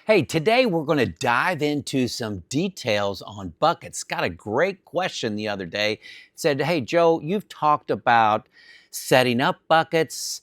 Hey, today we're going to dive into some details on buckets. Got a great question the other day. It said, "Hey, Joe, you've talked about setting up buckets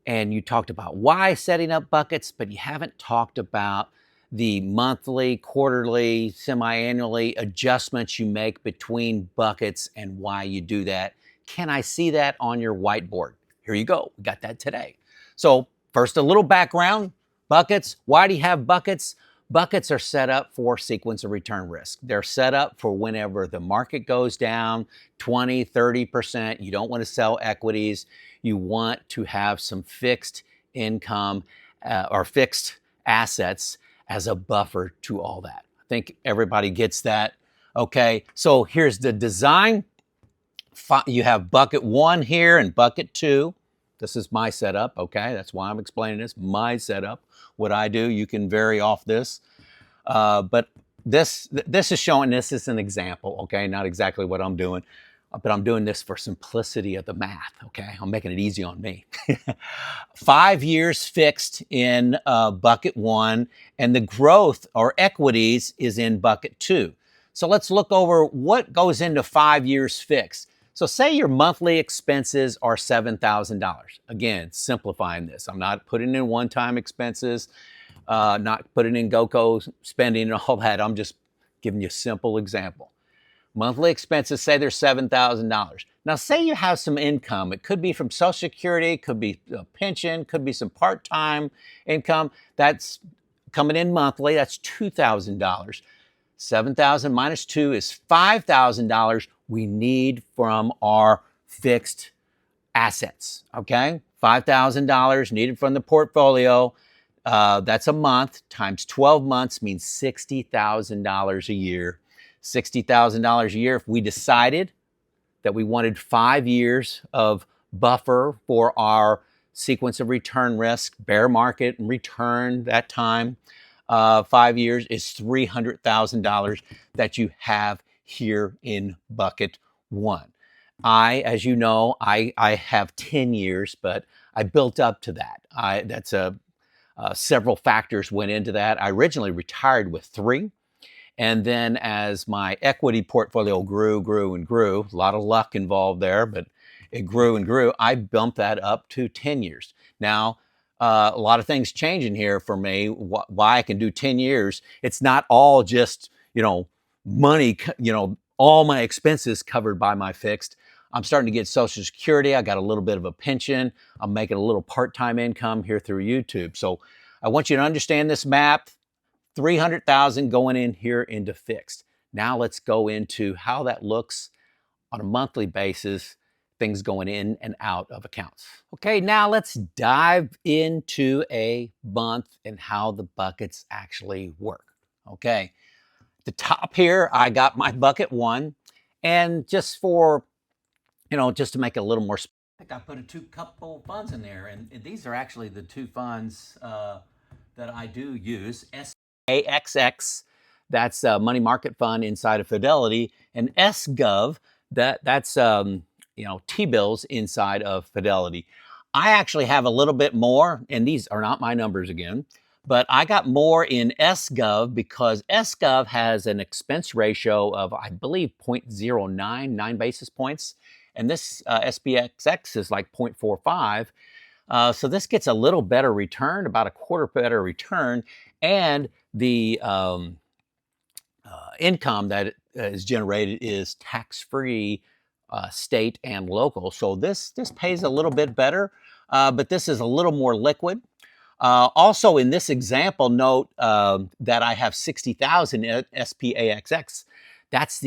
and you talked about why setting up buckets, but you haven't talked about the monthly, quarterly, semi-annually adjustments you make between buckets and why you do that. Can I see that on your whiteboard?" Here you go. We got that today. So, first, a little background. Buckets. Why do you have buckets? Buckets are set up for sequence of return risk. They're set up for whenever the market goes down 20, 30%. You don't want to sell equities. You want to have some fixed income or fixed assets as a buffer to all that. I think everybody gets that. Okay, so here's the design. You have bucket one here and bucket two. This is my setup, okay? That's why I'm explaining this, my setup. What I do, you can vary off this. But this is showing, this is an example, okay? Not exactly what I'm doing, but I'm doing this for simplicity of the math, okay? I'm making it easy on me. 5 years fixed in bucket one, and the growth or equities is in bucket two. So let's look over what goes into 5 years fixed. So say your monthly expenses are $7,000. Again, simplifying this. I'm not putting in one-time expenses, not putting in GoCo spending and all that. I'm just giving you a simple example. Monthly expenses, say they're $7,000. Now, say you have some income. It could be from Social Security, could be a pension, could be some part-time income. That's coming in monthly. That's $2,000. 7,000 minus 2 is $5,000 we need from our fixed assets, okay? $5,000 needed from the portfolio. That's a month times 12 months means $60,000 a year. $60,000 a year. If we decided that we wanted 5 years of buffer for our sequence of return risk, bear market and return that time, 5 years is $300,000 that you have here in bucket one. As you know, I have 10 years, but I built up to that. Several factors went into that. I originally retired with 3. And then as my equity portfolio grew, a lot of luck involved there, but it grew and grew, I bumped that up to 10 years. Now, a lot of things changing here for me, why I can do 10 years. It's not all just, money, all my expenses covered by my fixed. I'm starting to get Social Security. I got a little bit of a pension. I'm making a little part-time income here through YouTube. So I want you to understand this map. 300,000 going in here into fixed. Now let's go into how that looks on a monthly basis, things going in and out of accounts. Okay, now let's dive into a month and how the buckets actually work. Okay, at the top here, I got my bucket one, and just for, just to make it a little more, I think I put a couple funds in there, and these are actually the 2 funds that I do use. AXX, that's a money market fund inside of Fidelity, and SGov, that's T-bills inside of Fidelity. I actually have a little bit more, and these are not my numbers again, but I got more in SGov because SGov has an expense ratio of, I believe, 0.099 basis points, and this SPXX is like 0.45. So this gets a little better return, about a quarter better return, and the income that is generated is tax-free, state and local. So this pays a little bit better, but this is a little more liquid. Also, in this example, note that I have 60,000 at SPAXX. That's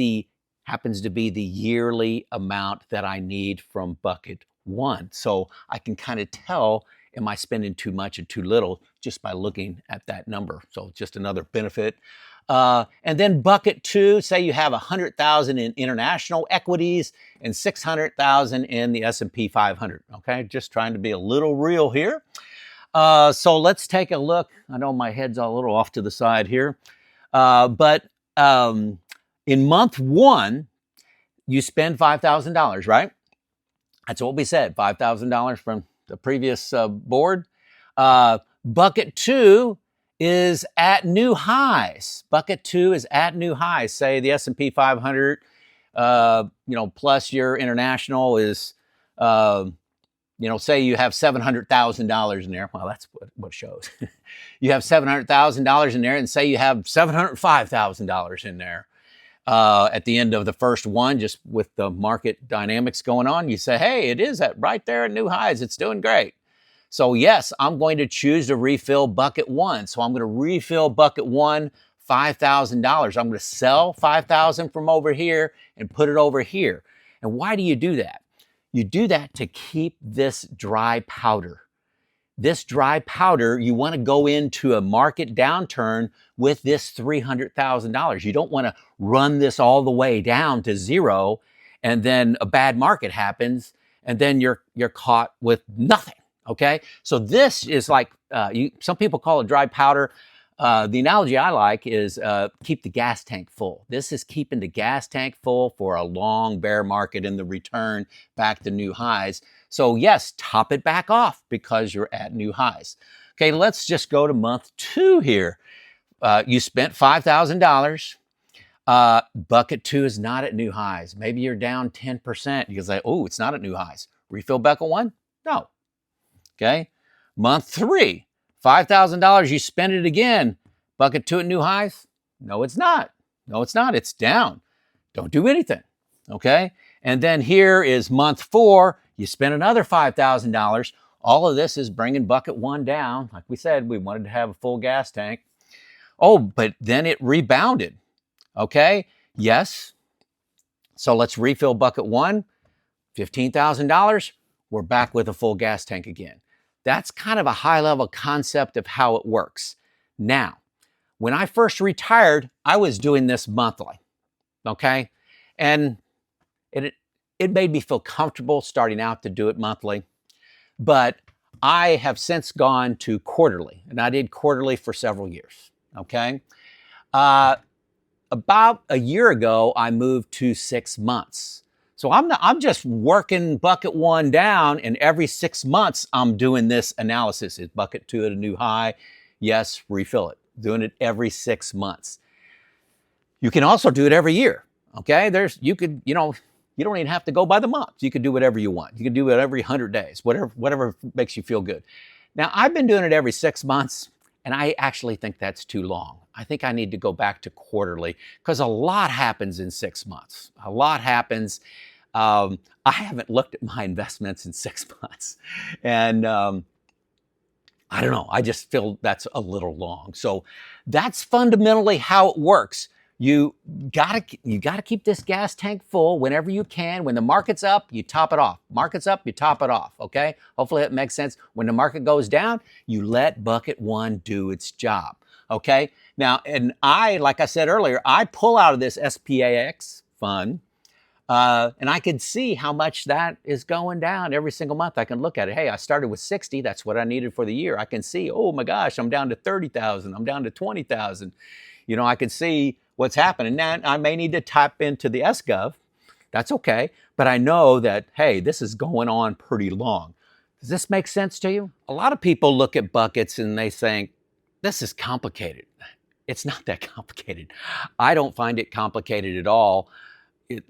happens to be the yearly amount that I need from bucket one. So I can kind of tell, am I spending too much or too little just by looking at that number. So just another benefit. And then bucket two, say you have 100,000 in international equities and 600,000 in the S&P 500. Okay, just trying to be a little real here. So let's take a look. I know my head's a little off to the side here, but in month one, you spend $5,000, right? That's what we said, $5,000 from the previous board. Bucket two is at new highs. Bucket 2 is at new highs. Say the S&P 500, plus your international is, say you have $700,000 in there. Well, that's what it shows. You have $700,000 in there, and say you have $705,000 in there. At the end of the first one, just with the market dynamics going on, you say, hey, it is right there at new highs. It's doing great. So yes, I'm going to choose to refill bucket 1. So I'm going to refill bucket 1, $5,000. I'm going to sell $5,000 from over here and put it over here. And why do you do that? You do that to keep this dry powder. This dry powder, you want to go into a market downturn with this $300,000. You don't want to run this all the way down to zero, and then a bad market happens, and then you're caught with nothing. Okay, so this is like some people call it dry powder. The analogy I like is keep the gas tank full. This is keeping the gas tank full for a long bear market and the return back to new highs. So yes, top it back off because you're at new highs. Okay, let's just go to month 2 here. You spent $5,000. Bucket 2 is not at new highs. Maybe you're down 10%. You can say, oh, it's not at new highs. Refill bucket 1? No. Okay. Month 3, $5,000. You spend it again. Bucket 2 at new highs? No, it's not. No, it's not. It's down. Don't do anything. Okay. And then here is month 4. You spend another $5,000. All of this is bringing bucket 1 down. Like we said, we wanted to have a full gas tank. Oh, but then it rebounded. Okay. Yes. So let's refill bucket 1, $15,000. We're back with a full gas tank again. That's kind of a high-level concept of how it works. Now, when I first retired, I was doing this monthly, okay? And it made me feel comfortable starting out to do it monthly. But I have since gone to quarterly, and I did quarterly for several years, okay? About a year ago, I moved to 6 months. So I'm just working bucket 1 down, and every 6 months I'm doing this analysis. Is bucket 2 at a new high? Yes, refill it. Doing it every 6 months. You can also do it every year. Okay, you don't even have to go by the month. You can do whatever you want. You can do it every 100 days, whatever makes you feel good. Now I've been doing it every 6 months, and I actually think that's too long. I think I need to go back to quarterly because a lot happens in 6 months. A lot happens. I haven't looked at my investments in 6 months. And I don't know. I just feel that's a little long. So that's fundamentally how it works. You gotta keep this gas tank full whenever you can. When the market's up, you top it off. Market's up, you top it off. Okay? Hopefully that makes sense. When the market goes down, you let bucket 1 do its job. Okay? Now, and like I said earlier, I pull out of this SPAX fund, and I can see how much that is going down every single month. I can look at it. Hey, I started with 60. That's what I needed for the year. I can see, oh my gosh, I'm down to 30,000. I'm down to 20,000. I can see what's happening. Now, I may need to tap into the SGov. That's okay. But I know that, hey, this is going on pretty long. Does this make sense to you? A lot of people look at buckets and they think, this is complicated. It's not that complicated. I don't find it complicated at all.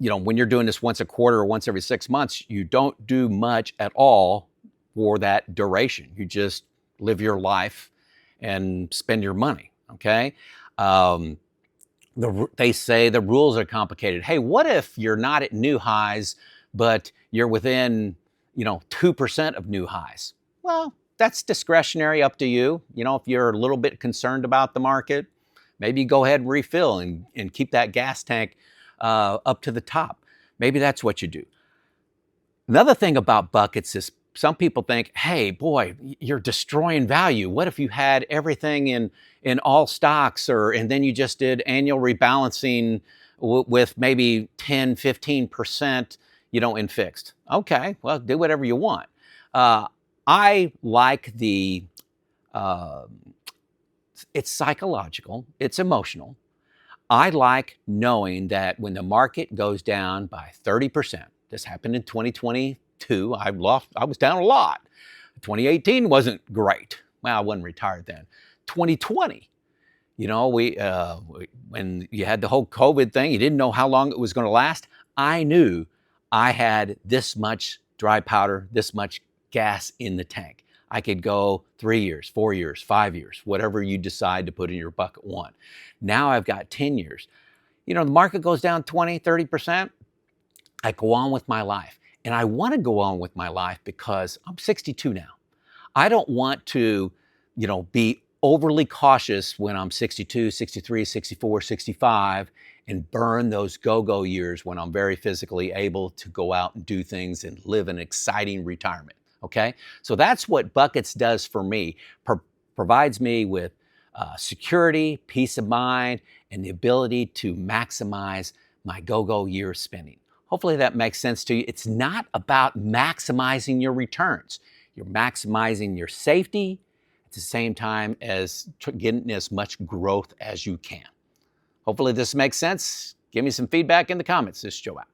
When you're doing this once a quarter or once every 6 months, you don't do much at all for that duration. You just live your life and spend your money, okay? They say the rules are complicated. Hey, what if you're not at new highs, but you're within, 2% of new highs? Well, that's discretionary, up to you. If you're a little bit concerned about the market, maybe go ahead and refill and keep that gas tank up to the top. Maybe that's what you do. Another thing about buckets is some people think, hey, boy, you're destroying value. What if you had everything in all stocks and then you just did annual rebalancing with maybe 10, 15%, in fixed? Okay, well, do whatever you want. I like it's psychological, it's emotional. I like knowing that when the market goes down by 30%, this happened in 2022, I was down a lot. 2018 wasn't great. Well, I wasn't retired then. 2020. When you had the whole COVID thing, you didn't know how long it was going to last. I knew I had this much dry powder, this much gas in the tank. I could go 3 years, 4 years, 5 years, whatever you decide to put in your bucket one. Now I've got 10 years. The market goes down 20, 30%. I go on with my life. And I want to go on with my life because I'm 62 now. I don't want to, be overly cautious when I'm 62, 63, 64, 65 and burn those go-go years when I'm very physically able to go out and do things and live an exciting retirement. Okay? So that's what Buckets does for me. Provides me with security, peace of mind, and the ability to maximize my go-go year spending. Hopefully that makes sense to you. It's not about maximizing your returns. You're maximizing your safety at the same time as getting as much growth as you can. Hopefully this makes sense. Give me some feedback in the comments. This is Joe out.